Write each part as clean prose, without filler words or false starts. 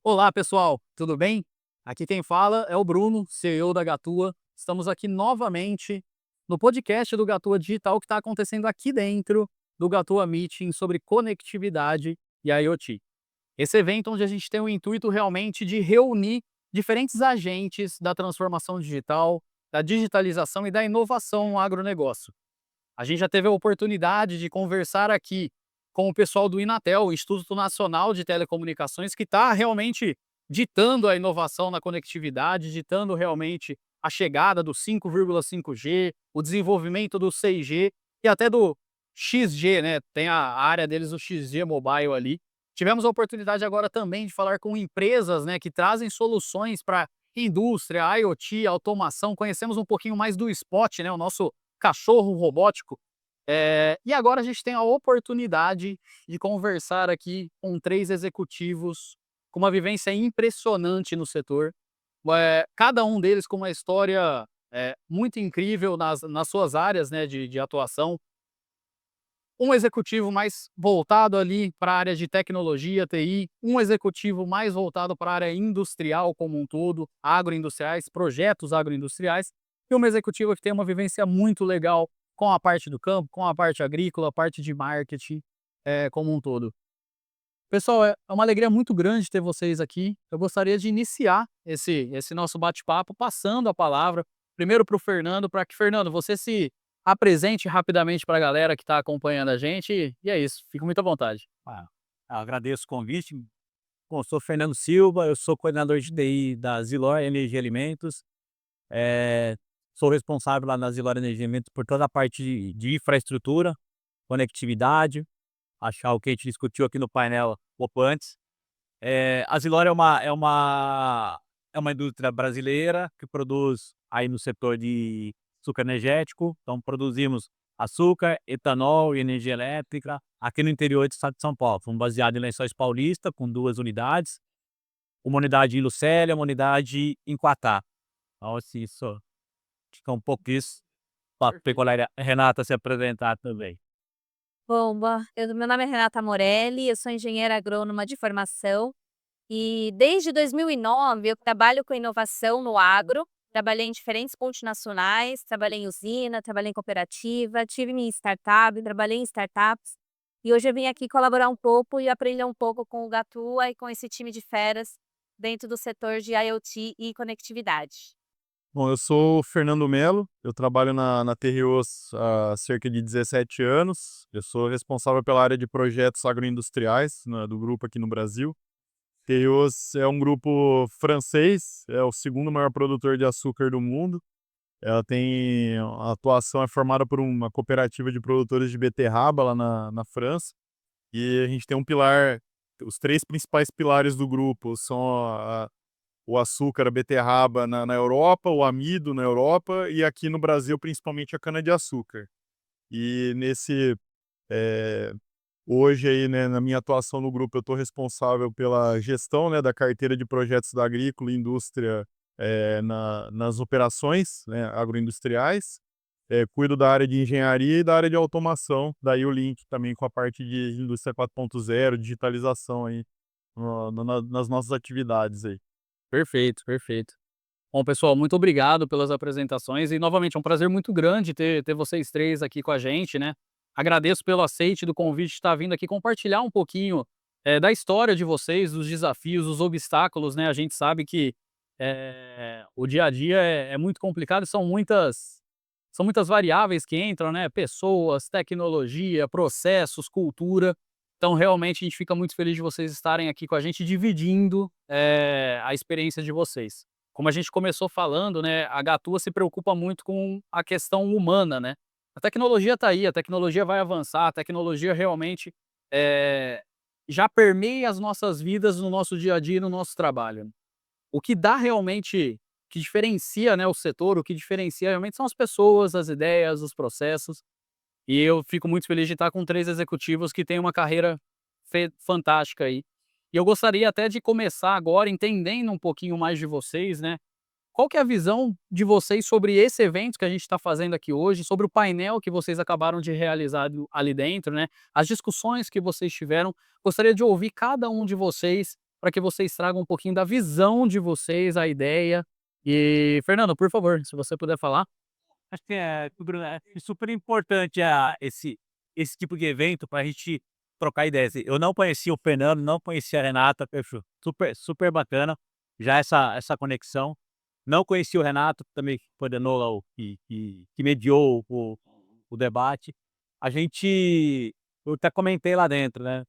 Olá, pessoal, tudo bem? Aqui quem fala é o Bruno, CEO da Gatua. Estamos aqui novamente no podcast do Gatua Digital que está acontecendo aqui dentro do Gatua Meeting sobre conectividade e IoT. Esse evento onde a gente tem o intuito realmente de reunir diferentes agentes da transformação digital, da digitalização e da inovação no agronegócio. A gente já teve a oportunidade de conversar aqui com o pessoal do Inatel, o Instituto Nacional de Telecomunicações, que está realmente ditando a inovação na conectividade, ditando realmente a chegada do 5,5G, o desenvolvimento do 6G e até do XG, né? Tem a área deles, o XG Mobile ali. Tivemos a oportunidade agora também de falar com empresas, né, que trazem soluções para indústria, IoT, automação. Conhecemos um pouquinho mais do Spot, né, o nosso cachorro robótico. E agora a gente tem a oportunidade de conversar aqui com 3 executivos com uma vivência impressionante no setor. Cada um deles com uma história, muito incrível nas suas áreas, né, de atuação. Um executivo mais voltado ali para a área de tecnologia, TI, um executivo mais voltado para a área industrial como um todo, agroindustriais, projetos agroindustriais, e uma executiva que tem uma vivência muito legal com a parte do campo, com a parte agrícola, a parte de marketing, como um todo. Pessoal, é uma alegria muito grande ter vocês aqui. Eu gostaria de iniciar esse nosso bate-papo passando a palavra primeiro para o Fernando, para que, Fernando, você se apresente rapidamente para a galera que está acompanhando a gente. E é isso, fique muito à vontade. Ah, agradeço o convite. Bom, eu sou Fernando Silva, eu sou coordenador de TI da Zilor Energia e Alimentos. Sou responsável lá na Zilor Energia e Alimentos por toda a parte de infraestrutura, conectividade, achar o que a gente discutiu aqui no painel pouco antes. A Zilor é uma indústria brasileira que produz aí no setor de açúcar energético, então produzimos açúcar, etanol e energia elétrica aqui no interior do estado de São Paulo. Fomos baseados em Lençóis Paulista, com 2 unidades, uma unidade em Lucélia, uma unidade em Quatá. Então, assim, isso fica um pouco isso, para Perfeito. a Renata se apresentar também. Bom, meu nome é Renata Morelli, eu sou engenheira agrônoma de formação e desde 2009 eu trabalho com inovação no agro. Trabalhei em diferentes multinacionais, trabalhei em usina, trabalhei em cooperativa, tive minha startup, trabalhei em startups e hoje eu vim aqui colaborar um pouco e aprender um pouco com o Gatua e com esse time de feras dentro do setor de IoT e conectividade. Bom, eu sou o Fernando Melo, eu trabalho na Terrios há cerca de 17 anos. Eu sou responsável pela área de projetos agroindustriais, né, do grupo aqui no Brasil. Terrios é um grupo francês, é o segundo maior produtor de açúcar do mundo. Ela tem a atuação é formada por uma cooperativa de produtores de beterraba lá na França. E a gente tem um pilar, os três principais pilares do grupo são o açúcar, a beterraba na Europa, o amido na Europa e aqui no Brasil, principalmente a cana-de-açúcar. E eh, hoje aí, né, na minha atuação no grupo, eu estou responsável pela gestão, né, da carteira de projetos da agrícola e indústria, nas operações, né, agroindustriais. Cuido da área de engenharia e da área de automação, daí o link também com a parte de indústria 4.0, digitalização aí, nas nossas atividades aí. Perfeito, perfeito. Bom, pessoal, muito obrigado pelas apresentações e novamente é um prazer muito grande ter vocês 3 aqui com a gente, né. Agradeço pelo aceite do convite de estar vindo aqui compartilhar um pouquinho, da história de vocês, dos desafios, dos obstáculos, né. A gente sabe que, o dia a dia é muito complicado e são muitas variáveis que entram, né, pessoas, tecnologia, processos, cultura. Então realmente a gente fica muito feliz de vocês estarem aqui com a gente dividindo, a experiência de vocês. Como a gente começou falando, né, a Gatua se preocupa muito com a questão humana, né. A tecnologia está aí, a tecnologia vai avançar, a tecnologia realmente, eh, já permeia as nossas vidas no nosso dia a dia e no nosso trabalho. O que dá realmente que diferencia, né, o setor, o que diferencia realmente são as pessoas, as ideias, os processos, e eu fico muito feliz de estar com 3 executivos que têm uma carreira fantástica aí. E eu gostaria até de começar agora entendendo um pouquinho mais de vocês, né. Qual que é a visão de vocês sobre esse evento que a gente está fazendo aqui hoje, sobre o painel que vocês acabaram de realizar ali dentro, né, as discussões que vocês tiveram. Gostaria de ouvir cada um de vocês, para que vocês tragam um pouquinho da visão de vocês, a ideia. E, Fernando, por favor, se você puder falar. Acho que Bruno, é super importante esse tipo de evento para a gente trocar ideias. Eu não conhecia o Fernando, não conhecia a Renata, fechou. Super, super bacana já essa conexão. Não conhecia o Renato, também coordenou lá, que mediou o debate. Eu até comentei lá dentro, né?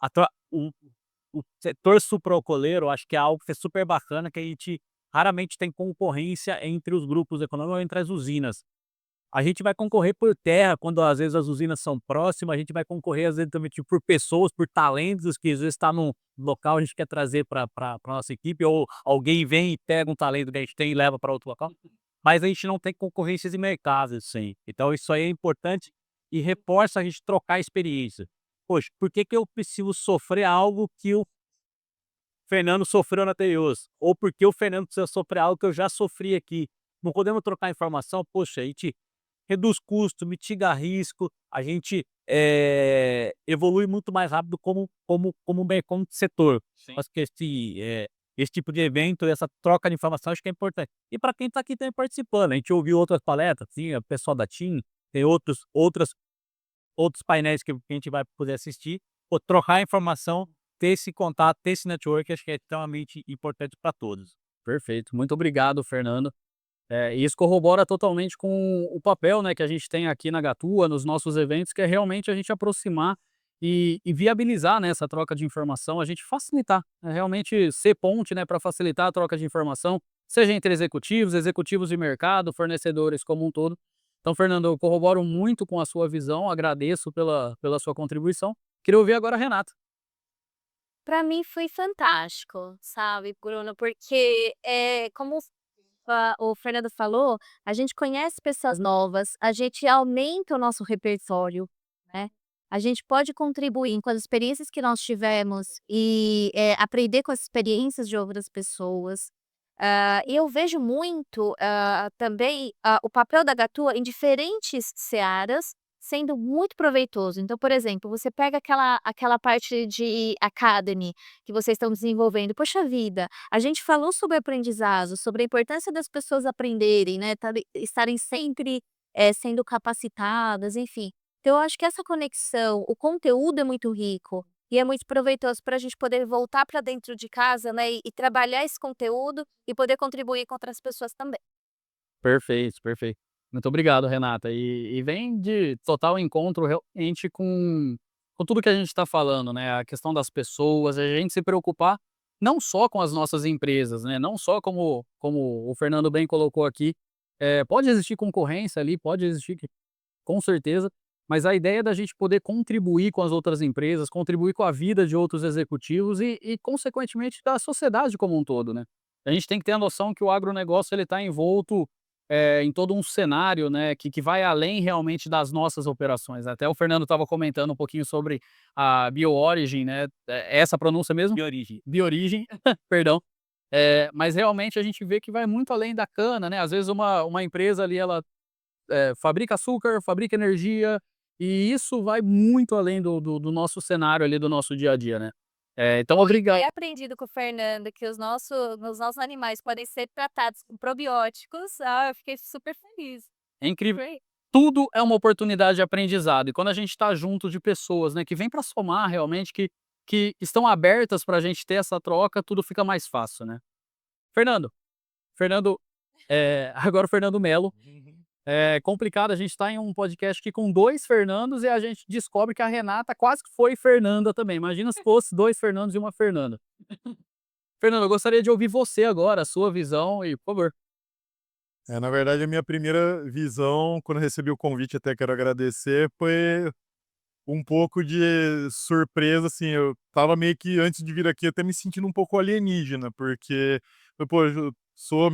A tro- o setor sucroalcooleiro, acho que é algo que é super bacana, que a gente raramente tem concorrência entre os grupos econômicos ou entre as usinas. A gente vai concorrer por terra, quando às vezes as usinas são próximas, a gente vai concorrer às vezes também tipo, por pessoas, por talentos que às vezes está num local a gente quer trazer para a nossa equipe, ou alguém vem e pega um talento que a gente tem e leva para outro local. Mas a gente não tem concorrências de mercado, assim. Então isso aí é importante e reforça a gente trocar experiência. Poxa, por que que eu preciso sofrer algo que o Fernando sofreu na Tereos? Ou porque o Fernando precisa sofrer algo que eu já sofri aqui? Não podemos trocar informação? Poxa, a gente reduz custo, mitiga risco, a gente evolui muito mais rápido como setor. Sim. Acho que esse tipo de evento, essa troca de informação, acho que é importante. E para quem está aqui também participando, a gente ouviu outras palestras, sim, o pessoal da TIM, tem outros painéis que a gente vai poder assistir, pô, trocar informação, ter esse contato, ter esse network, acho que é extremamente importante para todos. Perfeito. Muito obrigado, Fernando. E isso corrobora totalmente com o papel, né, que a gente tem aqui na Gatua, nos nossos eventos, que é realmente a gente aproximar e viabilizar, né, essa troca de informação, a gente facilitar, realmente ser ponte, né, para facilitar a troca de informação, seja entre executivos, executivos de mercado, fornecedores como um todo. Então, Fernando, eu corroboro muito com a sua visão, agradeço pela sua contribuição. Queria ouvir agora a Renata. Para mim foi fantástico, sabe, Bruno, porque, como o Fernando falou, a gente conhece pessoas novas, a gente aumenta o nosso repertório, né, a gente pode contribuir com as experiências que nós tivemos e, aprender com as experiências de outras pessoas. E eu vejo muito, também, o papel da Gatua em diferentes searas, sendo muito proveitoso. Então, por exemplo, você pega aquela parte de academy que vocês estão desenvolvendo, poxa vida, a gente falou sobre aprendizado, sobre a importância das pessoas aprenderem, né, estarem sempre, sendo capacitadas, enfim. Então eu acho que essa conexão, o conteúdo é muito rico, e é muito proveitoso para a gente poder voltar para dentro de casa, né, e trabalhar esse conteúdo e poder contribuir com outras pessoas também. Perfeito, perfeito. Muito obrigado, Renata. E vem de total encontro realmente com tudo que a gente está falando, né? A questão das pessoas, a gente se preocupar não só com as nossas empresas, né? Não só como o Fernando bem colocou aqui, pode existir concorrência ali, pode existir, com certeza, mas a ideia é da gente poder contribuir com as outras empresas, contribuir com a vida de outros executivos e consequentemente, da sociedade como um todo, né? A gente tem que ter a noção que o agronegócio ele está envolto em todo um cenário, né, que vai além realmente das nossas operações. Até o Fernando estava comentando um pouquinho sobre a BioOrigin, né, é essa pronúncia mesmo? De origem. BioOrigin, perdão. Mas realmente a gente vê que vai muito além da cana, né, às vezes uma empresa ali ela fabrica açúcar, fabrica energia, e isso vai muito além do nosso cenário ali, do nosso dia a dia, né. Então obrigado. Ter aprendido com o Fernando que os nossos animais podem ser tratados com probióticos, eu fiquei super feliz. É incrível. Foi Tudo é uma oportunidade de aprendizado. E quando a gente está junto de pessoas, né, que vêm para somar realmente, que estão abertas para a gente ter essa troca, tudo fica mais fácil, né. Fernando, agora o Fernando Melo. É complicado, a gente está em um podcast aqui com 2 Fernandos e a gente descobre que a Renata quase que foi Fernanda também. Imagina se fosse 2 Fernandos e uma Fernanda. Fernando, eu gostaria de ouvir você agora, a sua visão e, por favor. Na verdade, a minha primeira visão, quando eu recebi o convite, até quero agradecer, foi um pouco de surpresa, assim, eu estava meio que, antes de vir aqui, até me sentindo um pouco alienígena, porque, pô, eu sou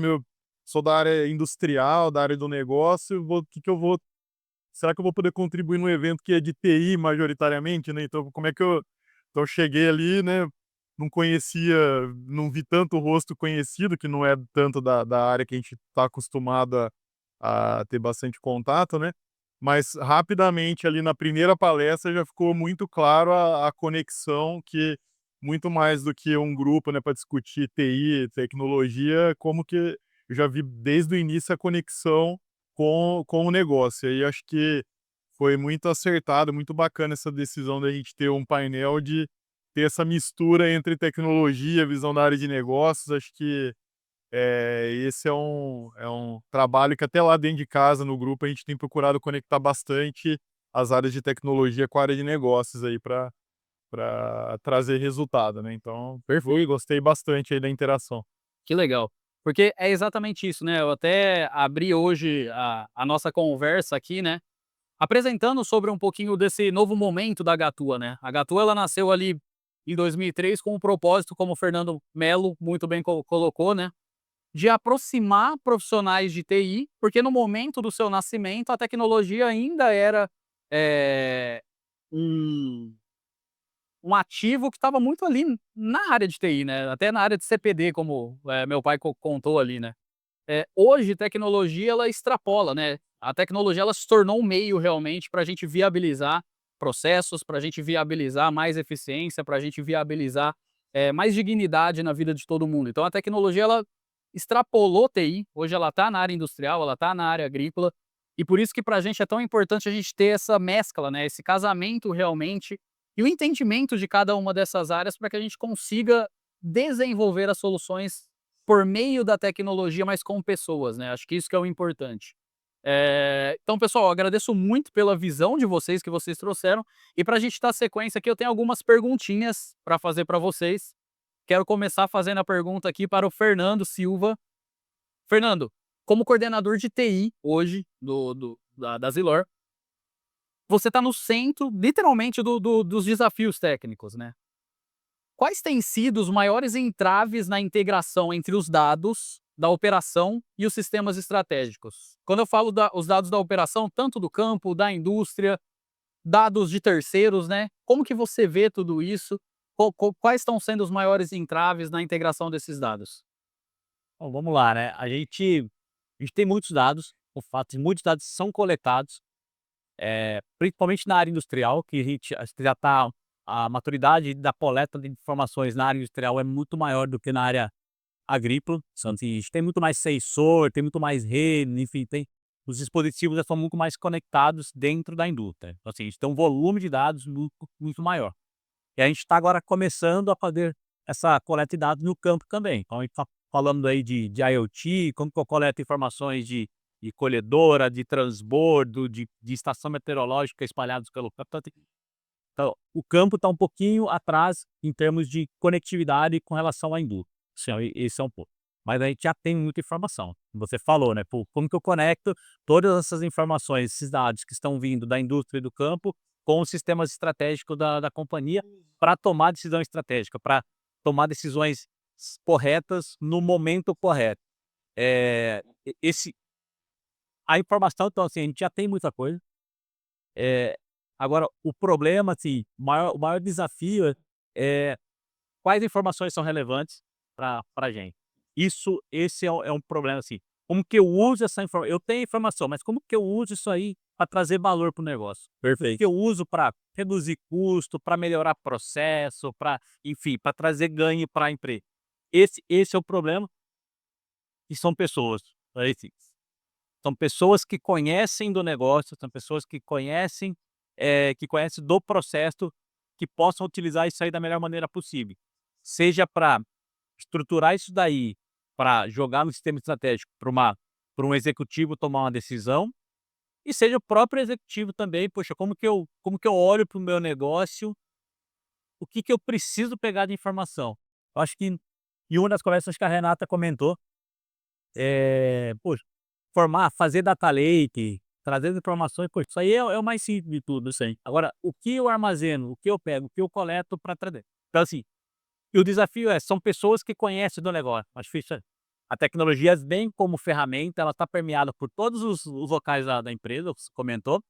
da área industrial, da área do negócio, que eu vou será que eu vou poder contribuir num evento que é de TI majoritariamente, né, então como é que eu cheguei ali, né, não conhecia, não vi tanto rosto conhecido, que não é tanto da área que a gente está acostumado a ter bastante contato, né, mas rapidamente ali na primeira palestra já ficou muito claro a conexão muito mais do que um grupo, né, para discutir TI, tecnologia, como que eu já vi desde o início a conexão com o negócio. E aí acho que foi muito acertado, muito bacana essa decisão da gente ter um painel de ter essa mistura entre tecnologia, visão da área de negócios. Acho que esse é um trabalho que até lá dentro de casa, no grupo, a gente tem procurado conectar bastante as áreas de tecnologia com a área de negócios aí para trazer resultado, né? Então, perfeito, gostei bastante aí da interação. Que legal. Porque é exatamente isso, né, eu até abri hoje a nossa conversa aqui, né, apresentando sobre um pouquinho desse novo momento da Gatua, né. A Gatua ela nasceu ali em 2003 com um propósito, como o Fernando Melo muito bem colocou, né, de aproximar profissionais de TI, porque no momento do seu nascimento a tecnologia ainda era, eh, um ativo que estava muito ali na área de TI, né, até na área de CPD, como, meu pai contou ali, né. Hoje tecnologia ela extrapola, né, a tecnologia ela se tornou um meio realmente para a gente viabilizar processos, para a gente viabilizar mais eficiência, para a gente viabilizar, mais dignidade na vida de todo mundo. Então a tecnologia ela extrapolou TI, hoje ela está na área industrial, ela está na área agrícola, e por isso que para a gente é tão importante a gente ter essa mescla, né, esse casamento realmente, e o entendimento de cada uma dessas áreas para que a gente consiga desenvolver as soluções por meio da tecnologia, mas com pessoas, né, acho que isso que é o importante. Então pessoal, eu agradeço muito pela visão de vocês que vocês trouxeram, e para a gente dar sequência aqui eu tenho algumas perguntinhas para fazer para vocês. Quero começar fazendo a pergunta aqui para o Fernando Silva. Fernando, como coordenador de TI hoje da Zilor, você está no centro, literalmente, dos desafios técnicos, né? Quais têm sido os maiores entraves na integração entre os dados da operação e os sistemas estratégicos? Quando eu falo os dados da operação, tanto do campo, da indústria, dados de terceiros, né? Como que você vê tudo isso? Quais estão sendo os maiores entraves na integração desses dados? Bom, vamos lá, né, a gente tem muitos dados, o fato de muitos dados são coletados, principalmente na área industrial, que a gente já está a maturidade da coleta de informações na área industrial é muito maior do que na área agrícola. Então, assim, a gente tem muito mais sensor, tem muito mais rede, enfim, tem os dispositivos já são muito mais conectados dentro da indústria. Então, assim, a gente tem um volume de dados muito maior. E a gente está agora começando a fazer essa coleta de dados no campo também. Então a gente está falando aí de IoT, como que eu coleto informações de colhedora, de transbordo, de estação meteorológica espalhados pelo campo. Então, o campo está um pouquinho atrás em termos de conectividade com relação à indústria. Assim, ó, esse é um ponto. Mas a gente já tem muita informação. Como você falou, né? Pô, como que eu conecto todas essas informações, esses dados que estão vindo da indústria e do campo com os sistemas estratégicos da companhia para tomar decisão estratégica, para tomar decisões corretas no momento correto. É, esse, a informação, então, assim, a gente já tem muita coisa. É, agora, o problema, assim, o maior desafio é quais informações são relevantes para a gente. Esse é um problema, assim. Como que eu uso essa informação? Eu tenho informação, mas como que eu uso isso aí para trazer valor para o negócio? Como que eu uso para reduzir custo, para melhorar processo, para, enfim, para trazer ganho para a empresa? Esse é o problema, e são pessoas. Aí, sim, são pessoas que conhecem do negócio, são pessoas que conhecem do processo, que possam utilizar isso aí da melhor maneira possível. Seja para estruturar isso daí, para jogar no sistema estratégico para um executivo tomar uma decisão, e seja o próprio executivo também, poxa, como que eu olho para o meu negócio, o que que eu preciso pegar de informação. Eu acho que em uma das conversas que a Renata comentou, poxa, fazer data lake, trazer informações, poxa, isso aí é o mais simples de tudo, isso aí. Agora, o que eu armazeno, o que eu pego, o que eu coleto para trazer. Então, assim, e o desafio são pessoas que conhecem do negócio. Acho que a tecnologia, bem como ferramenta, ela está permeada por todos os locais da empresa, você comentou,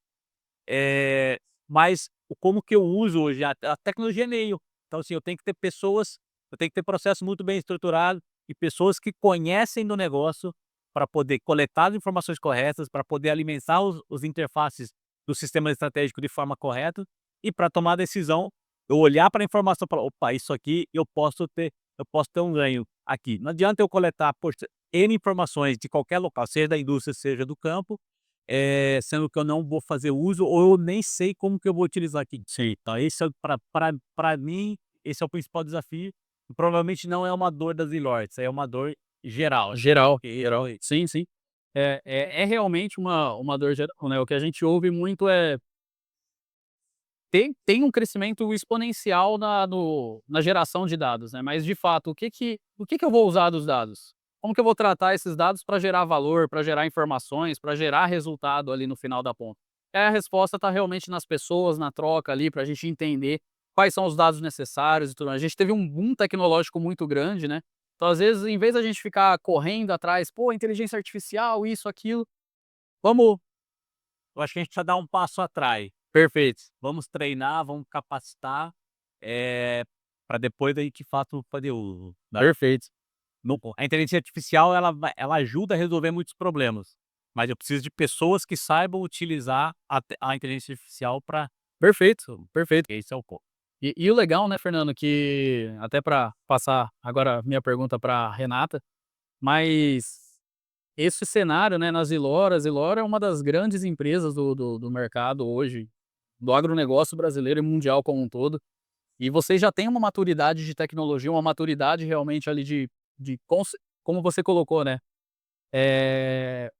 mas como que eu uso hoje, a tecnologia é meio. Então, assim, eu tenho que ter pessoas, eu tenho que ter processo muito bem estruturado e pessoas que conhecem do negócio para poder coletar as informações corretas, para poder alimentar os interfaces do sistema estratégico de forma correta e para tomar decisão eu olhar para a informação e falar: "Opa, isso aqui eu posso ter um ganho aqui". Não adianta eu coletar, poxa, N informações de qualquer local, seja da indústria, seja do campo, sendo que eu não vou fazer uso ou eu nem sei como que eu vou utilizar aqui. Sim. Então esse é para mim, esse é o principal desafio. Provavelmente não é uma dor das Ilords, é uma dor geral, assim, Geral, porque geral. Sim, sim. É realmente uma dor geral, né, o que a gente ouve muito é tem um crescimento exponencial na geração de dados, né, mas de fato, o que que eu vou usar dos dados? Como que eu vou tratar esses dados para gerar valor, para gerar informações, para gerar resultado ali no final da ponta? A resposta está realmente nas pessoas, na troca ali, para a gente entender quais são os dados necessários e tudo mais. A gente teve um boom tecnológico muito grande, né, então às vezes em vez da gente ficar correndo atrás, pô, inteligência artificial, isso, aquilo, vamos eu acho que a gente precisa dar um passo atrás. perfeito, Vamos treinar, vamos capacitar, para depois daí de fato fazer uso, né. perfeito. A inteligência artificial ela ajuda a resolver muitos problemas, mas eu preciso de pessoas que saibam utilizar a inteligência artificial para Perfeito, perfeito. esse é o ponto. E o legal, né, Fernando, que até para passar agora a minha pergunta para Renata, mas esse cenário, né, na Zilora, a Zilora é uma das grandes empresas do mercado hoje, do agronegócio brasileiro e mundial como um todo, e vocês já têm uma maturidade de tecnologia, uma maturidade realmente ali de como você colocou, né, eh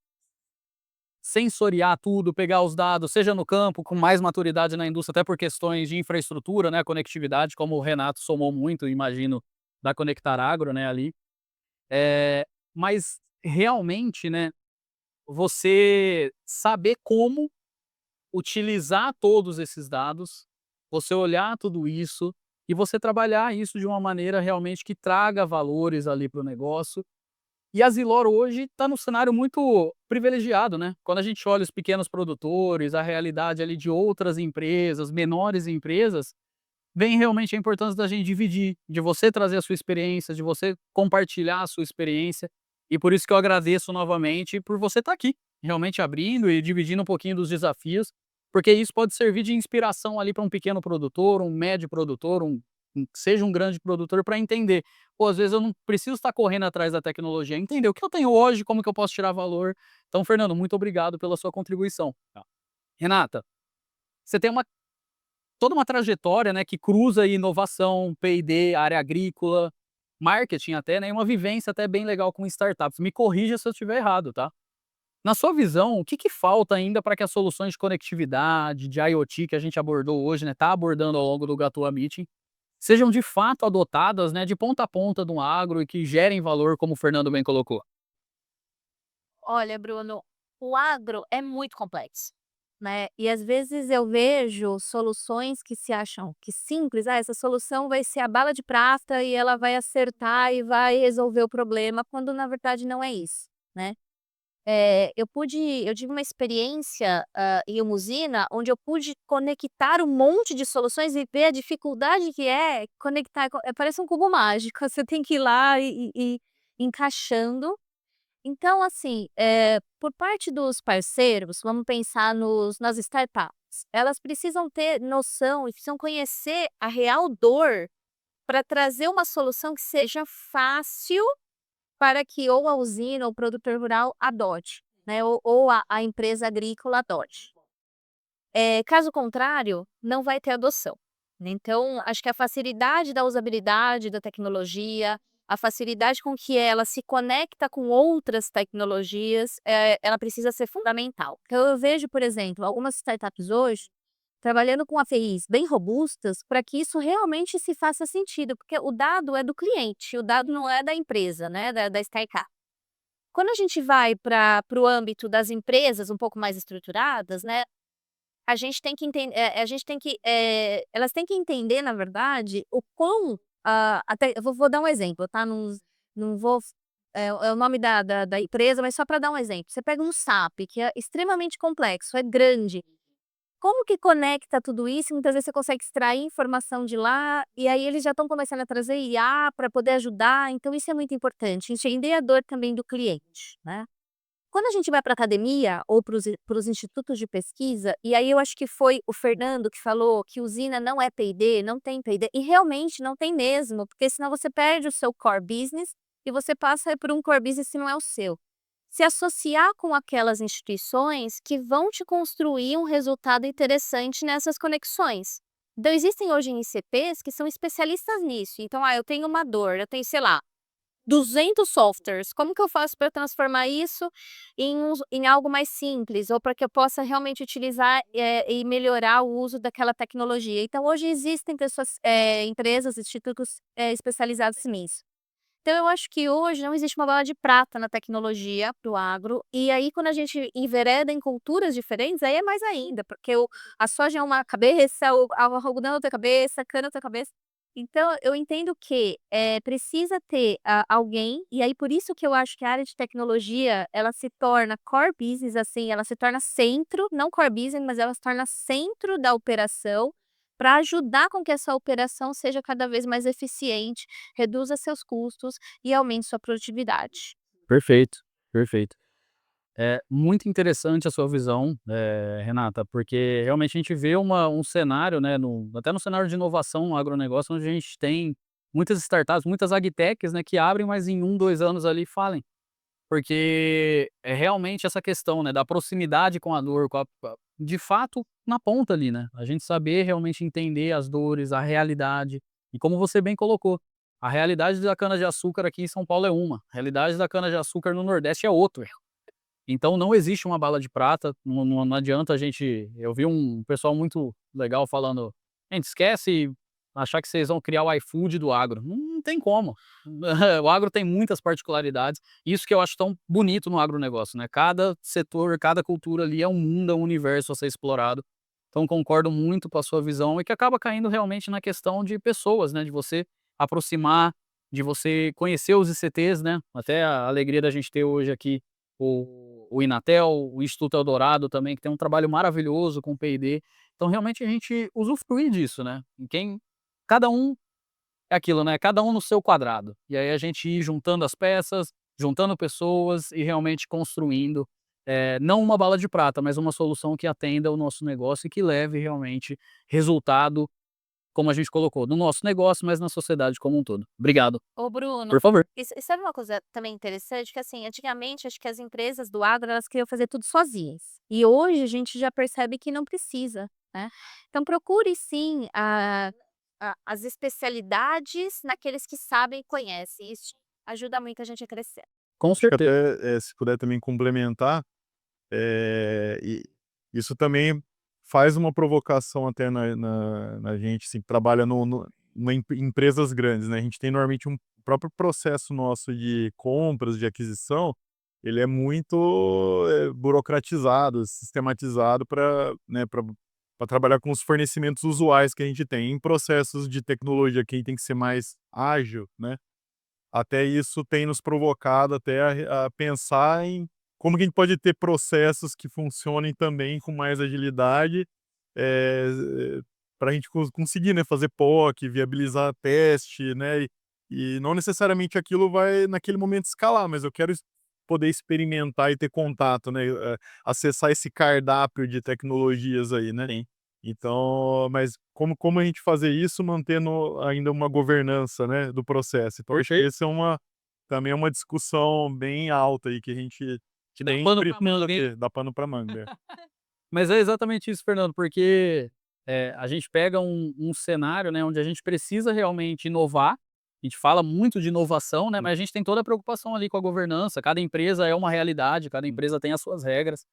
sensoriar tudo, pegar os dados, seja no campo, com mais maturidade na indústria, até por questões de infraestrutura, né, conectividade, como o Renato somou muito, imagino, da Conectar Agro, né, ali. Mas realmente, né, você saber como utilizar todos esses dados, você olhar tudo isso e você trabalhar isso de uma maneira realmente que traga valores ali para o negócio e a Zilor hoje está num cenário muito privilegiado, né. Quando a gente olha os pequenos produtores, a realidade ali de outras empresas, menores empresas, vem realmente a importância da gente dividir, de você trazer a sua experiência, de você compartilhar a sua experiência, e por isso que eu agradeço novamente por você estar aqui, realmente abrindo e dividindo um pouquinho dos desafios, porque isso pode servir de inspiração ali para um pequeno produtor, um médio produtor, seja um grande produtor para entender, pô, às vezes eu não preciso estar correndo atrás da tecnologia, entender o que eu tenho hoje, como que eu posso tirar valor. Então, Fernando, muito obrigado pela sua contribuição. Tá. Renata, você tem toda uma trajetória, né, que cruza aí inovação, P&D, área agrícola, marketing até, né, e uma vivência até bem legal com startups. Me corrija se eu estiver errado, tá? Na sua visão, o que que falta ainda para que as soluções de conectividade, de IoT que a gente abordou hoje, né, tá abordando ao longo do Gatua Meeting, sejam de fato adotadas, né, de ponta a ponta do agro e que gerem valor, como o Fernando bem colocou? Olha, Bruno, o agro é muito complexo, né? E às vezes eu vejo soluções que se acham que simples, essa solução vai ser a bala de prata e ela vai acertar e vai resolver o problema, quando na verdade não é isso, né? Eu tive uma experiência, em uma usina, onde eu pude conectar um monte de soluções e ver a dificuldade que é conectar, parece um cubo mágico, você tem que ir lá e encaixando. Então assim, por parte dos parceiros, vamos pensar nas startups, elas precisam ter noção e precisam conhecer a real dor para trazer uma solução que seja fácil para que ou a usina ou o produtor rural adote, né, ou a empresa agrícola adote. Caso contrário, não vai ter adoção, né. Então, acho que a facilidade da usabilidade da tecnologia, a facilidade com que ela se conecta com outras tecnologias, ela precisa ser fundamental. Então eu vejo, por exemplo, algumas startups hoje trabalhando com APIs bem robustas para que isso realmente se faça sentido, porque o dado é do cliente, o dado não é da empresa, né, da startup. Quando a gente vai para o âmbito das empresas um pouco mais estruturadas, né, a gente tem que elas têm que entender, na verdade, o quão, até eu vou dar um exemplo, tá, não vou é o nome da empresa, mas só para dar um exemplo, você pega um SAP, que é extremamente complexo, é grande, como que conecta tudo isso? Muitas vezes você consegue extrair informação de lá, e aí eles já estão começando a trazer IA para poder ajudar, então isso é muito importante, entender a dor também do cliente, né. Quando a gente vai para academia ou para os institutos de pesquisa, e aí eu acho que foi o Fernando que falou que usina não é P&D, não tem P&D, e realmente não tem mesmo, porque senão você perde o seu core business e você passa por um core business que não é o seu. Se associar com aquelas instituições que vão te construir um resultado interessante nessas conexões. Então existem hoje ICPs que são especialistas nisso. Então, eu tenho uma dor, eu tenho, sei lá, 200 softwares, como que eu faço para transformar isso em algo mais simples, ou para que eu possa realmente utilizar, e melhorar o uso daquela tecnologia. Então hoje existem pessoas, empresas, institutos, especializados nisso. Então eu acho que hoje não existe uma bala de prata na tecnologia para o agro, e aí quando a gente envereda em culturas diferentes, aí é mais ainda, porque a soja é uma cabeça, o algodão é outra cabeça, a cana é outra cabeça. Então eu entendo que, precisa ter alguém, e aí por isso que eu acho que a área de tecnologia, ela se torna core business, assim, ela se torna centro, não core business, mas ela se torna centro da operação, para ajudar com que essa operação seja cada vez mais eficiente, reduza seus custos e aumente sua produtividade. Perfeito, perfeito. É muito interessante a sua visão, Renata, porque realmente a gente vê um cenário, né, até no cenário de inovação no agronegócio, onde a gente tem muitas startups, muitas agtechs, né, que abrem, mas em 1, 2 anos ali falem. Porque é realmente essa questão, né, da proximidade com a dor, de fato, na ponta ali, né? A gente saber realmente entender as dores, a realidade. E como você bem colocou, a realidade da cana-de-açúcar aqui em São Paulo é uma, a realidade da cana-de-açúcar no Nordeste é outra. Então não existe uma bala de prata, não adianta a gente. Eu vi um pessoal muito legal falando: "Gente, esquece achar que vocês vão criar o iFood do agro", não tem como. O agro tem muitas particularidades, isso que eu acho tão bonito no agronegócio, né, cada setor, cada cultura ali é um mundo, é um universo a ser explorado. Então concordo muito com a sua visão e que acaba caindo realmente na questão de pessoas, né, de você aproximar, de você conhecer os ICTs, né, até a alegria da gente ter hoje aqui o Inatel, o Instituto Eldorado também, que tem um trabalho maravilhoso com P&D. Então, realmente, a gente usufruir disso, né? Cada um é aquilo, né? Cada um no seu quadrado. E aí a gente ir juntando as peças, juntando pessoas e realmente construindo, não uma bala de prata, mas uma solução que atenda o nosso negócio e que leve realmente resultado, como a gente colocou, no nosso negócio, mas na sociedade como um todo. Obrigado. Ô Bruno, Por favor. e sabe uma coisa também interessante? Que assim, antigamente acho que as empresas do agro, elas queriam fazer tudo sozinhas. E hoje a gente já percebe que não precisa, né. Então procure sim as especialidades naqueles que sabem e conhecem, isso ajuda muito a gente a crescer. Com Acho que certeza. até, se puder também complementar, e isso também faz uma provocação até na gente, assim, que trabalha empresas grandes, né, a gente tem normalmente um próprio processo nosso de compras, de aquisição, ele é muito, burocratizado, sistematizado para, né, pra trabalhar com os fornecimentos usuais que a gente tem. Em processos de tecnologia que tem que ser mais ágil, né, até isso tem nos provocado até a pensar em como que a gente pode ter processos que funcionem também com mais agilidade, para a gente conseguir, né, fazer POC, viabilizar teste, né, e não necessariamente aquilo vai naquele momento escalar, mas eu quero poder experimentar e ter contato, né, acessar esse cardápio de tecnologias aí, né. Sim. Então, mas como a gente fazer isso mantendo ainda uma governança, né, do processo. Então acho que Perfeito. esse também é uma discussão bem alta aí que a gente Que dá tem pano pra manga, hein? dá pano para manga. Mas é exatamente isso, Fernando, porque, a gente pega um cenário, né, onde a gente precisa realmente inovar, a gente fala muito de inovação, né, mas a gente tem toda a preocupação ali com a governança, cada empresa é uma realidade, cada empresa tem as suas regras,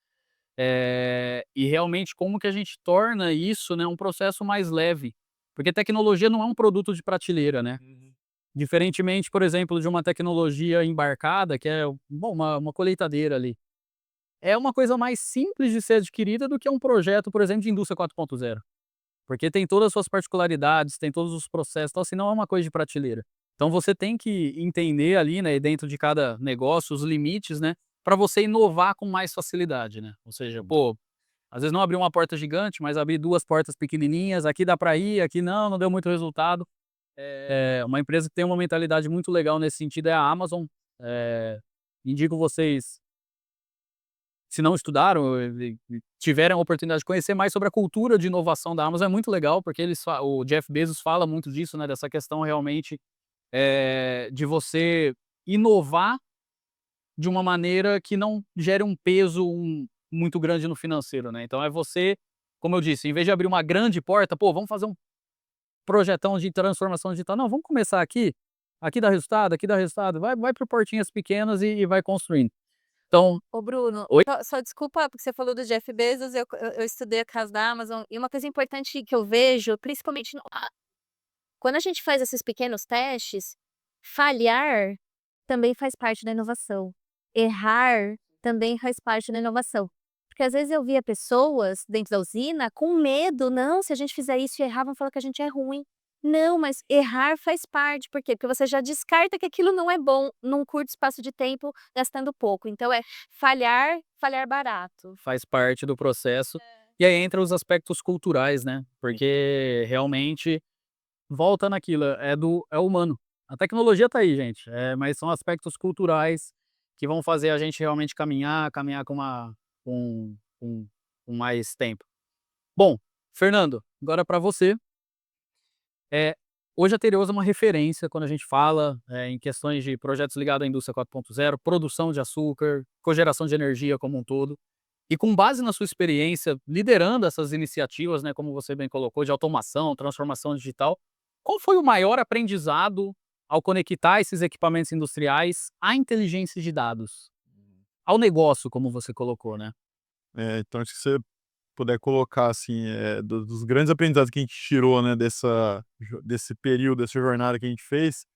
e realmente como que a gente torna isso, né, um processo mais leve, porque tecnologia não é um produto de prateleira, né. Diferentemente, por exemplo, de uma tecnologia embarcada, que é, bom, uma colheitadeira ali. É uma coisa mais simples de ser adquirida do que um projeto, por exemplo, de indústria 4.0, porque tem todas as suas particularidades, tem todos os processos, então assim, não é uma coisa de prateleira. Então você tem que entender ali, né, dentro de cada negócio, os limites, né, para você inovar com mais facilidade, né. Ou seja, pô, às vezes não abrir uma porta gigante, mas abrir 2 portas pequenininhas, aqui dá para ir, aqui não deu muito resultado. Uma empresa que tem uma mentalidade muito legal nesse sentido é a Amazon. Indico vocês se não estudaram, tiveram a oportunidade de conhecer mais sobre a cultura de inovação da Amazon, é muito legal, porque o Jeff Bezos fala muito disso, né, dessa questão realmente de você inovar de uma maneira que não gere um peso muito grande no financeiro, né. Então é você, como eu disse, em vez de abrir uma grande porta, "Pô, vamos fazer um projetão de transformação digital", não, vamos começar aqui dá resultado, vai por portinhas pequenas e vai construindo. Então Ô Bruno, oi? só desculpa, porque você falou do Jeff Bezos, eu estudei a casa da Amazon, e uma coisa importante que eu vejo, principalmente quando a gente faz esses pequenos testes, falhar também faz parte da inovação. Errar também faz parte da inovação. Porque às vezes eu via pessoas dentro da usina com medo, não, se a gente fizer isso e errar, vão falar que a gente é ruim. Não, mas errar faz parte, por quê? Porque você já descarta que aquilo não é bom num curto espaço de tempo, gastando pouco. Então é falhar barato. Faz parte do processo. E aí entra os aspectos culturais, né, porque realmente volta naquilo, é humano. A tecnologia tá aí, gente, mas são aspectos culturais que vão fazer a gente realmente caminhar com mais tempo. Bom, Fernando, agora para você, eh, hoje a Terios é uma referência quando a gente fala, em questões de projetos ligados à indústria 4.0, produção de açúcar, cogeração de energia como um todo. E com base na sua experiência liderando essas iniciativas, né, como você bem colocou, de automação, transformação digital, qual foi o maior aprendizado ao conectar esses equipamentos industriais à inteligência de dados? Ao negócio, como você colocou, né? Então acho que você puder colocar, assim, dos grandes aprendizados que a gente tirou, né, desse período, dessa jornada que a gente fez,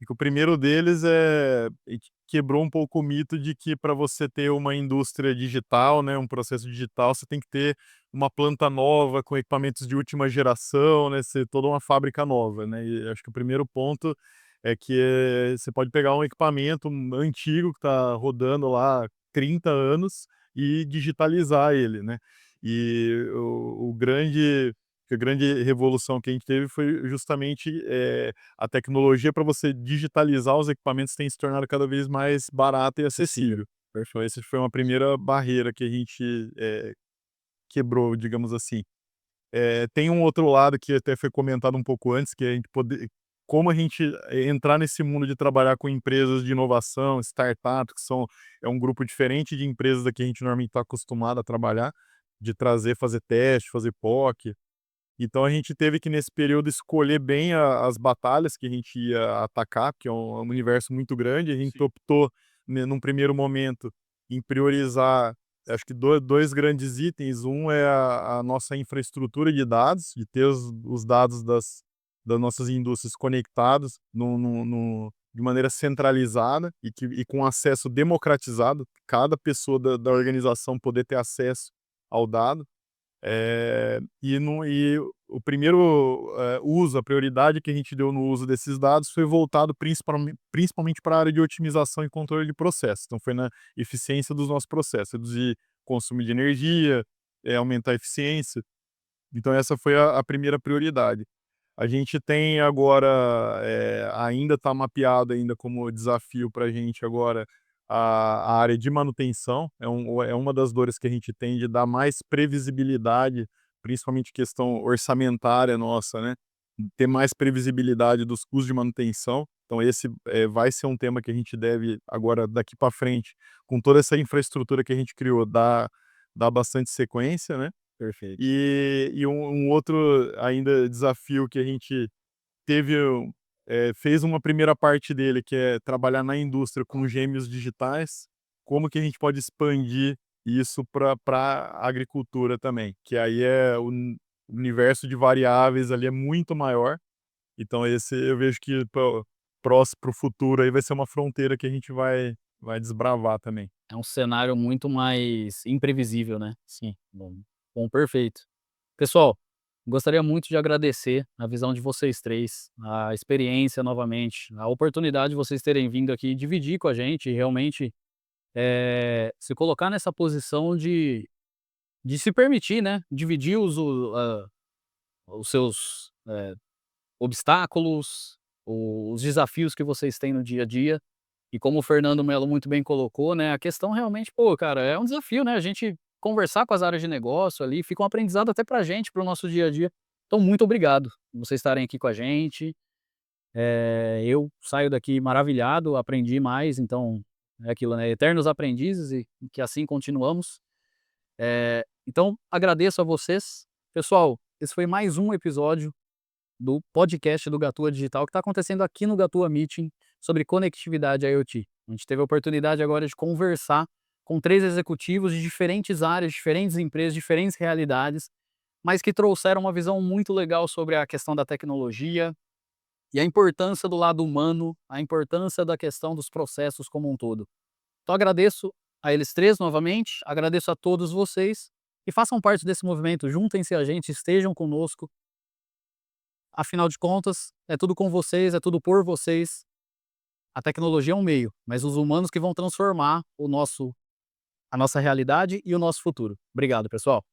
e que o primeiro deles a gente quebrou um pouco o mito de que para você ter uma indústria digital, né, um processo digital, você tem que ter uma planta nova com equipamentos de última geração, né, ser toda uma fábrica nova, né. E acho que o primeiro ponto é que você pode pegar um equipamento antigo que está rodando lá 30 anos e digitalizar ele, né. E a grande revolução que a gente teve foi justamente, a tecnologia para você digitalizar os equipamentos tem se tornado cada vez mais barata e acessível. Então essa foi uma primeira barreira que a gente, quebrou, digamos assim. Tem um outro lado que até foi comentado um pouco antes, que é a gente poder como a gente entrar nesse mundo de trabalhar com empresas de inovação, startups, que é um grupo diferente de empresas da que a gente normalmente está acostumado a trabalhar, de fazer teste, fazer POC. Então a gente teve que nesse período escolher bem as batalhas que a gente ia atacar, porque é um universo muito grande. A gente optou, né, num primeiro momento, em priorizar, acho que dois grandes itens. Um é a nossa infraestrutura de dados, de ter os dados das nossas indústrias conectados de maneira centralizada e com acesso democratizado, cada pessoa da organização poder ter acesso ao dado. E o primeiro, a prioridade que a gente deu no uso desses dados foi voltado principalmente para a área de otimização e controle de processos. Então foi na eficiência dos nossos processos, reduzir consumo de energia, aumentar a eficiência. Então essa foi a primeira prioridade. A gente tem agora, ainda está mapeado ainda como desafio para a gente agora a área de manutenção. É uma das dores que a gente tem de dar mais previsibilidade, principalmente questão orçamentária nossa, né? Ter mais previsibilidade dos custos de manutenção. Então esse, vai ser um tema que a gente deve agora, daqui para frente, com toda essa infraestrutura que a gente criou, dar bastante sequência, né? Perfeito. E um outro ainda desafio que a gente teve, fez uma primeira parte dele, que é trabalhar na indústria com gêmeos digitais, como que a gente pode expandir isso para a agricultura também, que aí o universo de variáveis ali é muito maior. Então esse eu vejo que para o futuro aí vai ser uma fronteira que a gente vai desbravar também. É um cenário muito mais imprevisível, né? Sim. Bom, perfeito. Pessoal, gostaria muito de agradecer a visão de vocês três, a experiência novamente, a oportunidade de vocês terem vindo aqui dividir com a gente e realmente se colocar nessa posição de se permitir, né? Dividir os seus obstáculos, os desafios que vocês têm no dia a dia. E como o Fernando Melo muito bem colocou, né, a questão realmente, pô, cara, é um desafio, né, a gente conversar com as áreas de negócio ali, fica um aprendizado até pra gente, para o nosso dia a dia. Então muito obrigado por vocês estarem aqui com a gente. Eu saio daqui maravilhado, aprendi mais, então é aquilo, né, eternos aprendizes e que assim continuamos. Então agradeço a vocês. Pessoal, esse foi mais um episódio do podcast do Gatua Digital, que está acontecendo aqui no Gatua Meeting, sobre conectividade IoT. A gente teve a oportunidade agora de conversar com 3 executivos de diferentes áreas, diferentes empresas, diferentes realidades, mas que trouxeram uma visão muito legal sobre a questão da tecnologia e a importância do lado humano, a importância da questão dos processos como um todo. Então agradeço a eles 3 novamente, agradeço a todos vocês e façam parte desse movimento, juntem-se a gente, estejam conosco. Afinal de contas, é tudo com vocês, é tudo por vocês. A tecnologia é um meio, mas os humanos que vão transformar a nossa realidade e o nosso futuro. Obrigado, pessoal.